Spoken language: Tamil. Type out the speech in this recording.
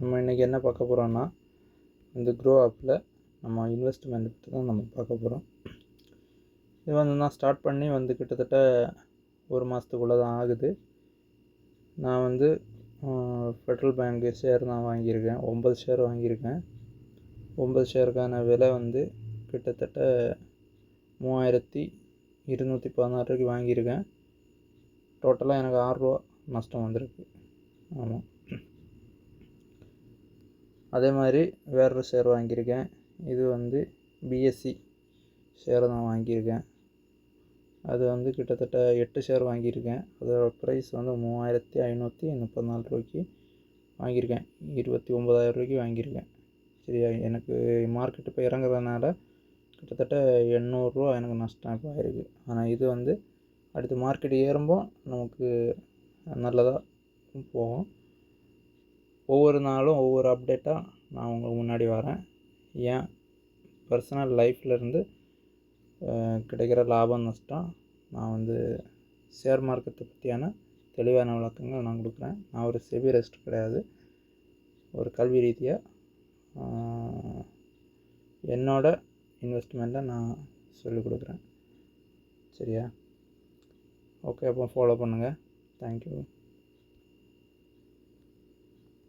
நம்ம இன்றைக்கி என்ன பார்க்க போகிறோன்னா, இந்த க்ரோ ஆப்பில் நம்ம இன்வெஸ்ட்மெண்ட் பற்றி தான் நம்ம பார்க்க போகிறோம். இது வந்து நான் ஸ்டார்ட் பண்ணி கிட்டத்தட்ட ஒரு மாதத்துக்குள்ளே தான் ஆகுது. நான் ஃபெட்ரல் பேங்க் ஷேர் தான் வாங்கியிருக்கேன். 9 ஷேர் வாங்கியிருக்கேன். 9 ஷேருக்கான விலை கிட்டத்தட்ட 3216 வாங்கியிருக்கேன். டோட்டலாக எனக்கு ₹6 நஷ்டம் வந்திருக்கு. ஆமாம். அதே மாதிரி வேறொரு ஷேர் வாங்கியிருக்கேன். இது பிஎஸ்சி ஷேர் தான் வாங்கியிருக்கேன். அது கிட்டத்தட்ட 8 ஷேர் வாங்கியிருக்கேன். அதோட ப்ரைஸ் ₹3534 வாங்கியிருக்கேன். ₹29,000 வாங்கியிருக்கேன். சரியா, எனக்கு மார்க்கெட்டு இப்போ இறங்குறதுனால கிட்டத்தட்ட ₹800 எனக்கு நஷ்டம் இப்போ ஆயிருக்கு. ஆனால் இது அடுத்து மார்க்கெட் ஏறும்போது நமக்கு நல்லதாக போகும். ஒவ்வொரு நாளும் ஒவ்வொரு அப்டேட்டாக நான் உங்களுக்கு முன்னாடி வரேன். என் பர்சனல் லைஃப்லேருந்து கிடைக்கிற லாபம் நஷ்டம் நான் ஷேர் மார்க்கெட்டை பற்றியான தெளிவான விளக்கங்கள் நான் கொடுக்குறேன். நான் ஒரு செபி ரெஜிஸ்டர் கிடையாது. ஒரு கல்வி ரீதியாக என்னோட இன்வெஸ்ட்மெண்ட்டை நான் சொல்லிக் கொடுக்குறேன். சரியா? ஓகே, அப்போ ஃபாலோ பண்ணுங்கள். தேங்க்யூ.